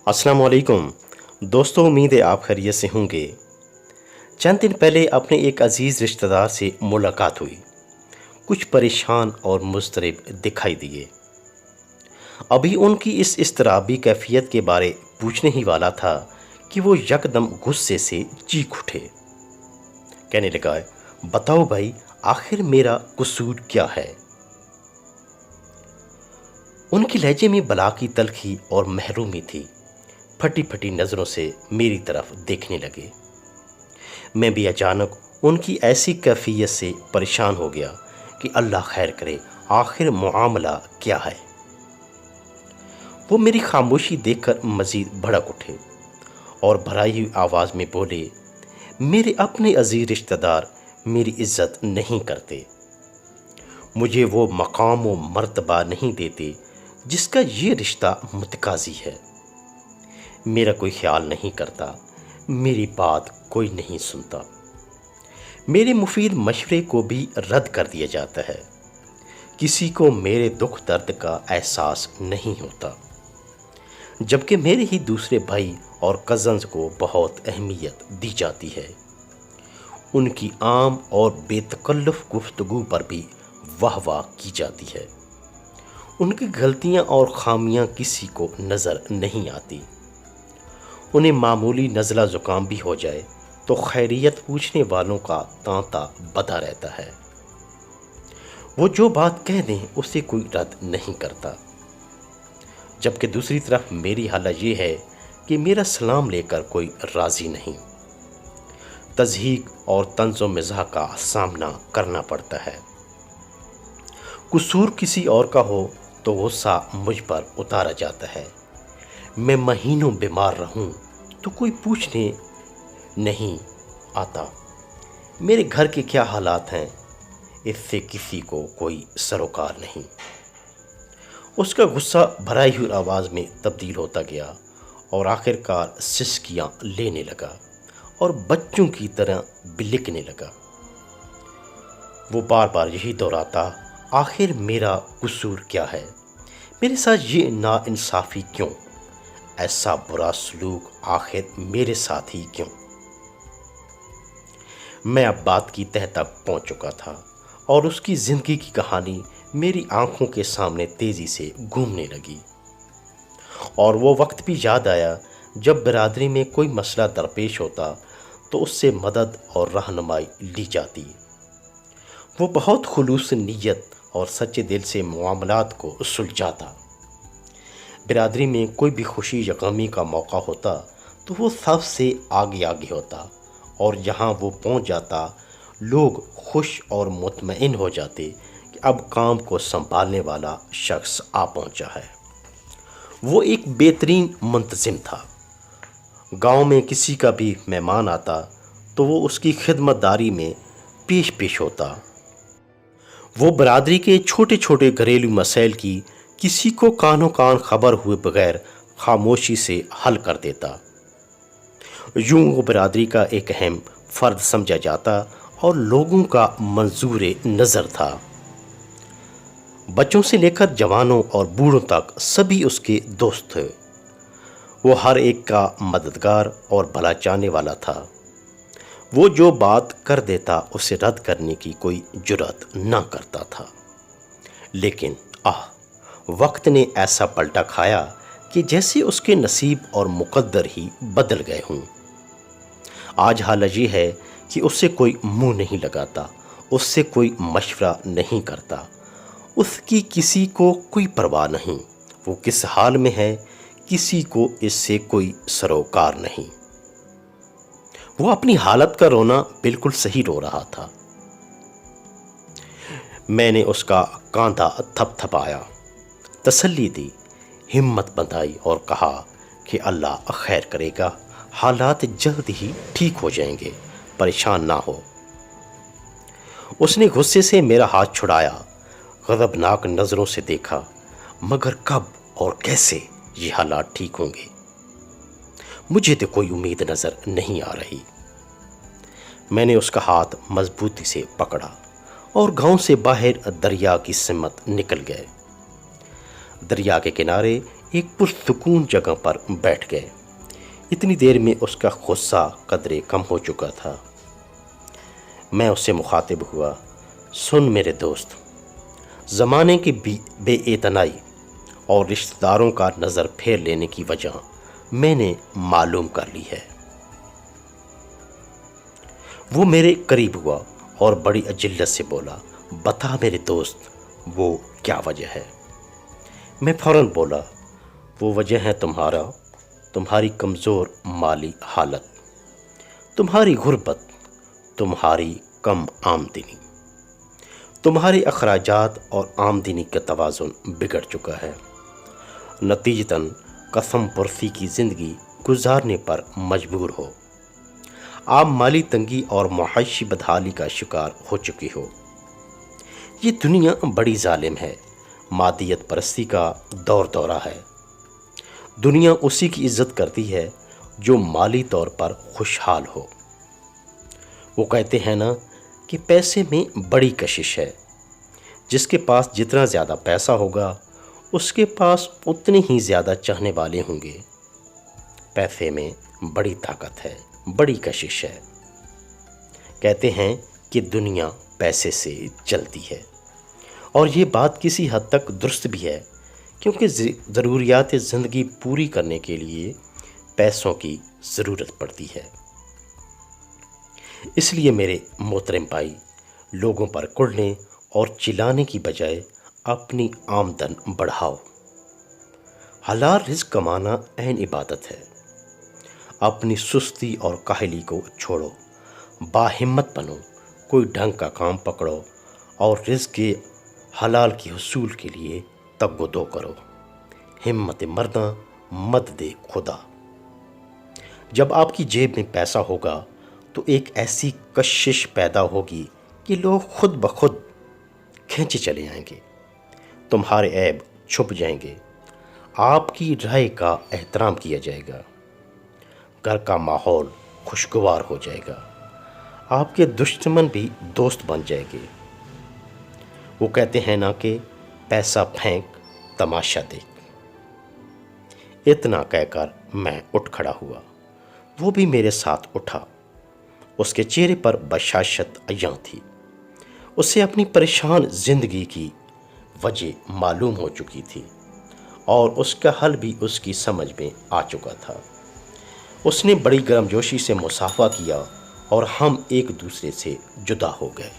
अस्सलाम वालेकुम दोस्तों, उम्मीद है आप खैरियत से होंगे। चंद दिन पहले अपने एक अजीज़ रिश्तेदार से मुलाकात हुई। कुछ परेशान और मुस्तरब दिखाई दिए। अभी उनकी इस इज़्तिराबी कैफियत के बारे पूछने ही वाला था कि वो यकदम गुस्से से चीख उठे। कहने लगा, बताओ भाई, आखिर मेरा कसूर क्या है? उनके लहजे में बला की तलखी और महरूमी थी। फटी फटी नज़रों से मेरी तरफ देखने लगे। मैं भी अचानक उनकी ऐसी कैफियत से परेशान हो गया कि अल्लाह खैर करे, आखिर मामला क्या है। वो मेरी खामोशी देखकर मज़ीद भड़क उठे और भराई हुई आवाज़ में बोले, मेरे अपने अजीज रिश्तेदार मेरी इज्जत नहीं करते, मुझे वो मकाम व मर्तबा नहीं देते जिसका ये रिश्ता मुतकाज़ी है। मेरा कोई ख्याल नहीं करता, मेरी बात कोई नहीं सुनता, मेरे मुफीद मशवरे को भी रद्द कर दिया जाता है। किसी को मेरे दुख दर्द का एहसास नहीं होता, जबकि मेरे ही दूसरे भाई और कज़न्स को बहुत अहमियत दी जाती है। उनकी आम और बेतकल्लुफ़ गुफ्तगू पर भी वाह वाह की जाती है। उनकी गलतियां और खामियां किसी को नज़र नहीं आती। उन्हें मामूली नज़ला ज़ुकाम भी हो जाए तो खैरियत पूछने वालों का तांता बधा रहता है। वो जो बात कह दें उसे कोई रद्द नहीं करता, जबकि दूसरी तरफ मेरी हालत ये है कि मेरा सलाम लेकर कोई राज़ी नहीं। तज़हीक और तंज़ो मिज़ाह का सामना करना पड़ता है। कसूर किसी और का हो तो गुस्सा मुझ पर उतारा जाता है। मैं महीनों बीमार रहूं तो कोई पूछने नहीं आता मेरे घर के क्या हालात हैं, इससे किसी को कोई सरोकार नहीं। उसका गुस्सा भराई हुई आवाज़ में तब्दील होता गया और आखिरकार सिसकियां लेने लगा और बच्चों की तरह बिलिकने लगा। वो बार बार यही दोहराता, आखिर मेरा कसूर क्या है, मेरे साथ ये नाइंसाफ़ी क्यों, ऐसा बुरा सलूक आखिर मेरे साथ ही क्यों। मैं अब बात की तह तक पहुंच चुका था और उसकी ज़िंदगी की कहानी मेरी आंखों के सामने तेज़ी से घूमने लगी। और वो वक्त भी याद आया जब बिरादरी में कोई मसला दरपेश होता तो उससे मदद और रहनुमाई ली जाती। वो बहुत खुलूस नीयत और सच्चे दिल से मामलात को सुलझाता। बिरादरी में कोई भी खुशी या गमी का मौका होता तो वो सबसे आगे आगे होता और जहाँ वो पहुँच जाता लोग खुश और मुतमईन हो जाते कि अब काम को संभालने वाला शख्स आ पहुँचा है। वो एक बेहतरीन मुंतज़िम था। गांव में किसी का भी मेहमान आता तो वो उसकी खिदमतदारी में पेश होता। वो बरादरी के छोटे छोटे घरेलू मसाइल की किसी को कानों कान खबर हुए बगैर खामोशी से हल कर देता। यूं वो बरादरी का एक अहम फ़र्द समझा जाता और लोगों का मंजूर नज़र था। बच्चों से लेकर जवानों और बूढ़ों तक सभी उसके दोस्त थे। वो हर एक का मददगार और भला चाहने वाला था। वो जो बात कर देता उसे रद्द करने की कोई जुर्रत ना करता था। लेकिन वक्त ने ऐसा पलटा खाया कि जैसे उसके नसीब और मुकद्दर ही बदल गए हों। आज हालत ये है कि उससे कोई मुंह नहीं लगाता, उससे कोई मशवरा नहीं करता, उसकी किसी को कोई परवाह नहीं। वो किस हाल में है किसी को इससे कोई सरोकार नहीं। वो अपनी हालत का रोना बिल्कुल सही रो रहा था। मैंने उसका कांधा थपथपाया, तसल्ली दी, हिम्मत बंधाई और कहा कि अल्लाह खैर करेगा, हालात जल्द ही ठीक हो जाएंगे, परेशान ना हो। उसने गुस्से से मेरा हाथ छुड़ाया, गज़बनाक नज़रों से देखा, मगर कब और कैसे ये हालात ठीक होंगे, मुझे तो कोई उम्मीद नज़र नहीं आ रही। मैंने उसका हाथ मजबूती से पकड़ा और गांव से बाहर दरिया की सिमत निकल गए। दरिया के किनारे ایک پرسکون جگہ پر بیٹھ گئے۔ اتنی دیر میں اس کا غصہ قدرے کم ہو چکا تھا۔ میں اس سے مخاطب ہوا، سن میرے دوست، زمانے کی بے اعتنائی اور رشتہ داروں کا نظر پھیر لینے کی وجہ میں نے معلوم کر لی ہے۔ وہ میرے قریب ہوا اور بڑی اجلت سے بولا، بتا میرے دوست، وہ کیا وجہ ہے؟ میں فوراً بولا، وہ وجہ ہے تمہاری کمزور مالی حالت، تمہاری غربت، تمہاری کم آمدنی، تمہارے اخراجات اور آمدنی کا توازن بگڑ چکا ہے، نتیجتاً قسم پرسی کی زندگی گزارنے پر مجبور ہو، آپ مالی تنگی اور معاشی بدحالی کا شکار ہو چکے ہو۔ یہ دنیا بڑی ظالم ہے، مادیت پرستی کا دور دورہ ہے۔ دنیا اسی کی عزت کرتی ہے جو مالی طور پر خوشحال ہو۔ وہ کہتے ہیں نا کہ پیسے میں بڑی کشش ہے، جس کے پاس جتنا زیادہ پیسہ ہوگا اس کے پاس اتنے ہی زیادہ چاہنے والے ہوں گے۔ پیسے میں بڑی طاقت ہے، بڑی کشش ہے۔ کہتے ہیں کہ دنیا پیسے سے چلتی ہے، اور یہ بات کسی حد تک درست بھی ہے، کیونکہ ضروریات زندگی پوری کرنے کے لیے پیسوں کی ضرورت پڑتی ہے۔ اس لیے میرے محترم بھائی، لوگوں پر کڑنے اور چلانے کی بجائے اپنی آمدن بڑھاؤ۔ حلال رزق کمانا عین عبادت ہے۔ اپنی سستی اور کاہلی کو چھوڑو، باہمت بنو، کوئی ڈھنگ کا کام پکڑو اور رزق کے حلال کے حصول کے لیے تگ و دو کرو۔ ہمت مرداں مد دے خدا۔ جب آپ کی جیب میں پیسہ ہوگا تو ایک ایسی کشش پیدا ہوگی کہ لوگ خود بخود کھینچے چلے آئیں گے، تمہارے عیب چھپ جائیں گے، آپ کی رائے کا احترام کیا جائے گا، گھر کا ماحول خوشگوار ہو جائے گا، آپ کے دشمن بھی دوست بن جائیں گے۔ وہ کہتے ہیں نا کہ پیسہ پھینک تماشا دیکھ۔ اتنا کہہ کر میں اٹھ کھڑا ہوا، وہ بھی میرے ساتھ اٹھا۔ اس کے چہرے پر بشاشت عیاں تھی۔ اسے اپنی پریشان زندگی کی وجہ معلوم ہو چکی تھی، اور اس کا حل بھی اس کی سمجھ میں آ چکا تھا۔ اس نے بڑی گرم جوشی سے مصافحہ کیا اور ہم ایک دوسرے سے جدا ہو گئے۔